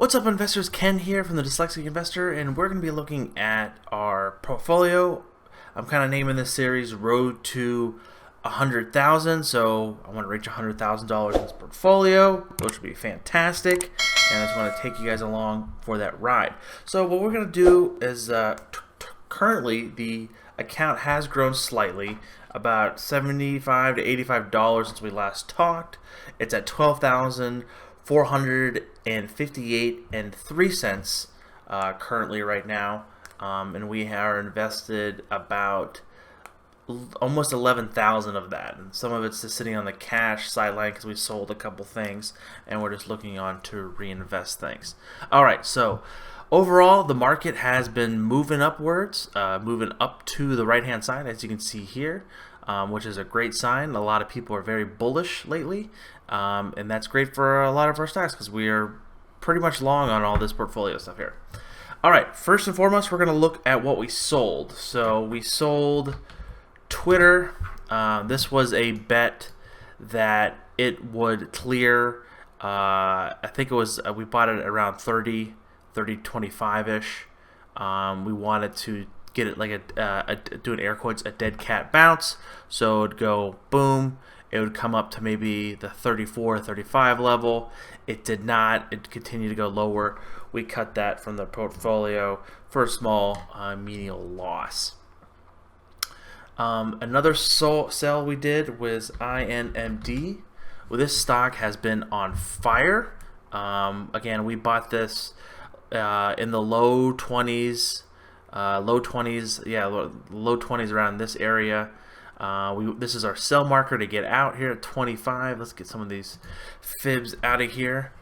What's up, investors? Ken here from the Dyslexic Investor, and we're going to be looking at our portfolio. I'm kind of naming this series Road to 100,000. So I want to reach $100,000 in this portfolio, which would be fantastic. And I just want to take you guys along for that ride. So what we're going to do is currently the account has grown slightly, about $75 to $85 since we last talked. It's at $12,458.03 currently right now, and we are invested about almost 11,000 of that, and some of it's just sitting on the cash sideline because we sold a couple things and we're just looking on to reinvest things. Alright, so overall the market has been moving upwards, moving up to the right hand side, as you can see here, which is a great sign. A lot of people are very bullish lately, and that's great for a lot of our stocks because we are pretty much long on all this portfolio stuff here. Alright, first and foremost, we're going to look at what we sold. So we sold Twitter. This was a bet that it would clear. I think it was we bought it around 30.25ish. We wanted to get it like doing air quotes, a dead cat bounce. So it'd go boom. It would come up to maybe the 34, 35 level. It did not. It continued to go lower. We cut that from the portfolio for a small menial loss. Another sell we did was INMD. Well, this stock has been on fire. Again, we bought this in the low 20s, low 20s around this area. This is our sell marker to get out here at 25. Let's get some of these fibs out of here.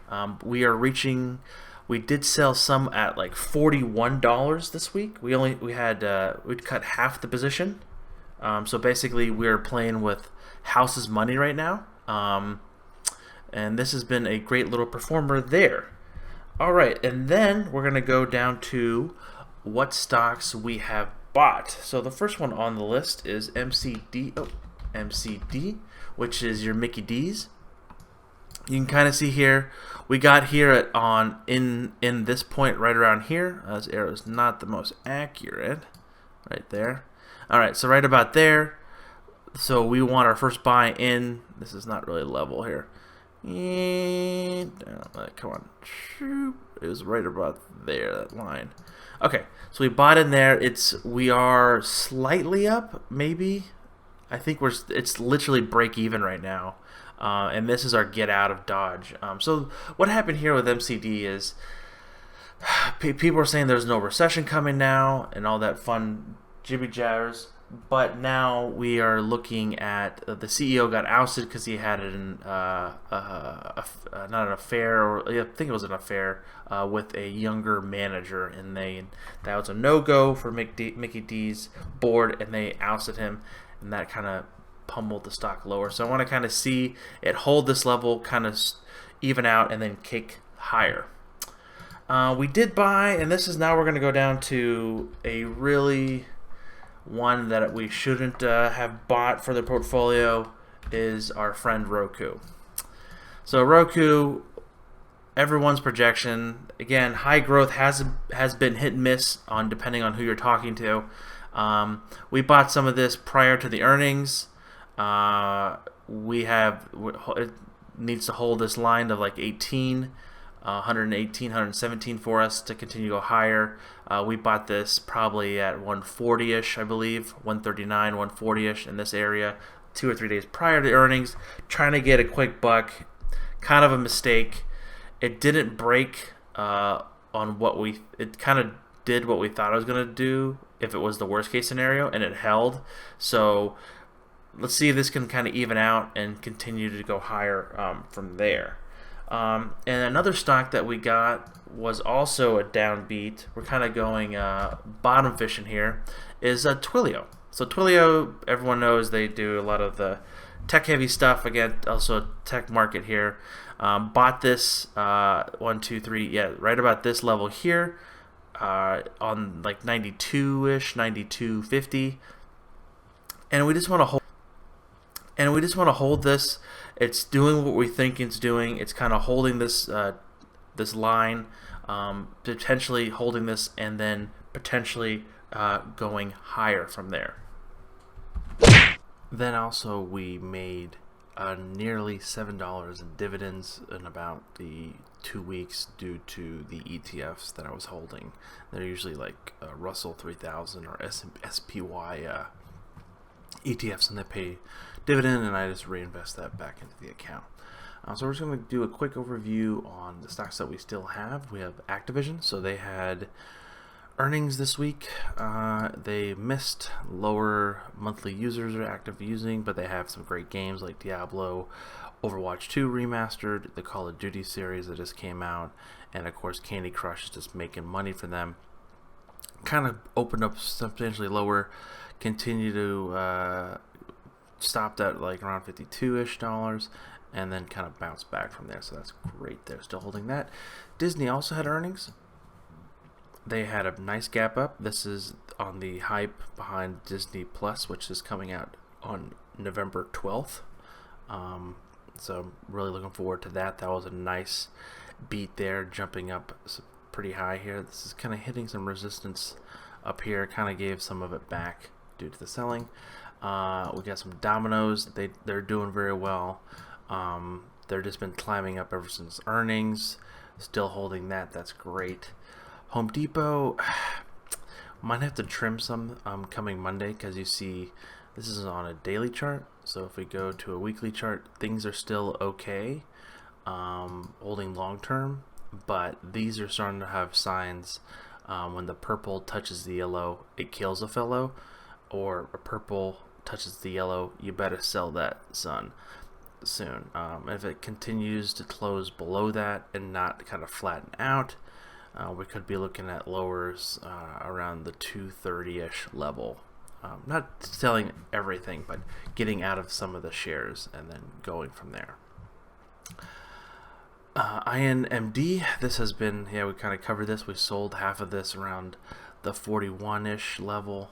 We did sell some at like $41 this week. We'd cut half the position. So basically we're playing with house's money right now. And this has been a great little performer there. Alright, and then we're going to go down to what stocks we have bought. So the first one on the list is MCD, which is your Mickey D's. You can kind of see here, we got here in this point right around here. This arrow is not the most accurate, right there. Alright, so right about there. So we want our first buy in. This is not really level here. And come on. It was right about there, that line. Okay, so we bought in there. We are slightly up, maybe. I think it's literally break even right now. And this is our get out of Dodge. So what happened here with MCD is people are saying there's no recession coming now and all that fun jibby jabbers, but now we are looking at the CEO got ousted because he had not an affair, or I think it was an affair with a younger manager, and that was a no-go for Mickey D's board, and they ousted him, and that kind of pummeled the stock lower. So I want to kind of see it hold this level, kind of even out, and then kick higher. We did buy, and this is now we're going to go down to a really one that we shouldn't have bought for the portfolio, is our friend Roku. So Roku, everyone's projection, again, high growth has been hit and miss on depending on who you're talking to. We bought some of this prior to the earnings. It needs to hold this line of like 118, 117 for us to continue to go higher. We bought this probably at 140-ish, I believe, 139, 140-ish in this area 2 or 3 days prior to earnings, trying to get a quick buck. Kind of a mistake. It didn't break it kind of did what we thought it was going to do if it was the worst case scenario, and it held. So let's see if this can kind of even out and continue to go higher from there. And another stock that we got was also a downbeat. We're kind of going bottom fishing here, is Twilio. So Twilio, everyone knows they do a lot of the tech heavy stuff. Again, also a tech market here. Bought this 1, 2, 3, yeah, right about this level here, on like 92-ish, 92.50, and we just want to hold this. It's doing what we think it's doing. It's kind of holding this this line, potentially holding this, and then potentially going higher from there. Then also we made nearly $7 in dividends in about the 2 weeks due to the ETFs that I was holding. They're usually like Russell 3000 or SPY ETFs, and they pay dividend, and I just reinvest that back into the account. So we're just going to do a quick overview on the stocks that we still have. We have Activision, so they had earnings this week. They missed. Lower monthly users are active using, but they have some great games like Diablo, Overwatch 2 remastered, the Call of Duty series that just came out, and of course Candy Crush is just making money for them. Kind of opened up substantially lower, continue to stopped at like around $52-ish, and then kind of bounced back from there, so that's great. They're still holding that. Disney also had earnings. They had a nice gap up. This is on the hype behind Disney Plus, which is coming out on November 12th. So I'm really looking forward to that. That was a nice beat there, jumping up pretty high here. This is kind of hitting some resistance up here. Kind of gave some of it back due to the selling. We got some Domino's. They're doing very well. They're just been climbing up ever since earnings. Still holding that. That's great. Home Depot might have to trim some coming Monday, because you see this is on a daily chart. So if we go to a weekly chart, things are still okay, holding long term, but these are starting to have signs. When the purple touches the yellow, it kills a fellow, or a purple touches the yellow, you better sell that soon. If it continues to close below that and not kind of flatten out, we could be looking at lowers around the 230-ish level. Not selling everything, but getting out of some of the shares and then going from there. INMD, this has been, we kind of covered this. We sold half of this around the 41-ish level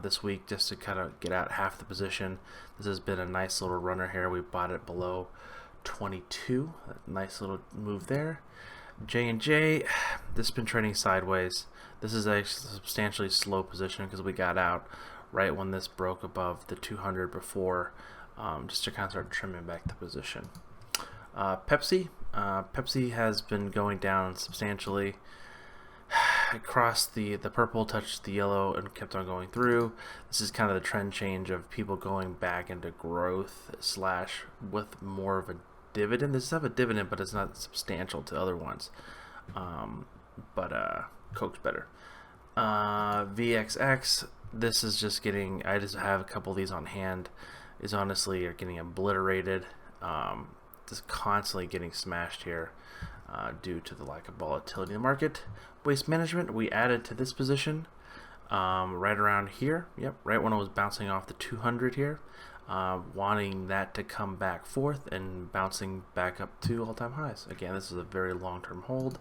this week, just to kind of get out half the position. This has been a nice little runner here. We bought it below 22. Nice little move there. J&J, this has been trading sideways. This is a substantially slow position because we got out right when this broke above the 200 before, just to kind of start trimming back the position. Pepsi has been going down substantially. Across the purple, touched the yellow, and kept on going through. This is kind of the trend change of people going back into growth / with more of a dividend. This does have a dividend, but it's not substantial to other ones. But Coke's better. VXX, this is just getting, I just have a couple of these on hand, is honestly are getting obliterated. Just constantly getting smashed here due to the lack of volatility in the market. Waste Management, we added to this position right around here. Yep, right when it was bouncing off the 200 here. Wanting that to come back forth and bouncing back up to all-time highs. Again, this is a very long-term hold.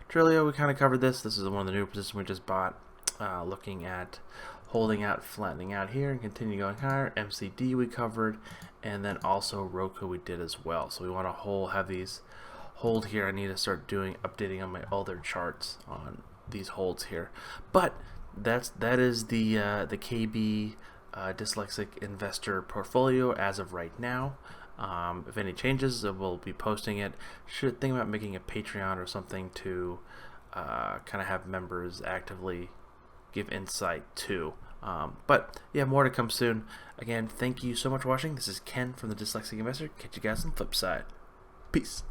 Trilio, we kind of covered this. This is one of the new positions we just bought. Looking at holding out, flattening out here, and continue going higher. MCD we covered, and then also Roku we did as well. So we want to have these hold here. I need to start updating on my other charts on these holds here. But that is the KB Dyslexic investor portfolio as of right now. If any changes, we'll be posting it. Should think about making a Patreon or something to kind of have members actively give insight to. But yeah, more to come soon. Again, thank you so much for watching. This is Ken from the Dyslexic Investor. Catch you guys on the flip side. Peace.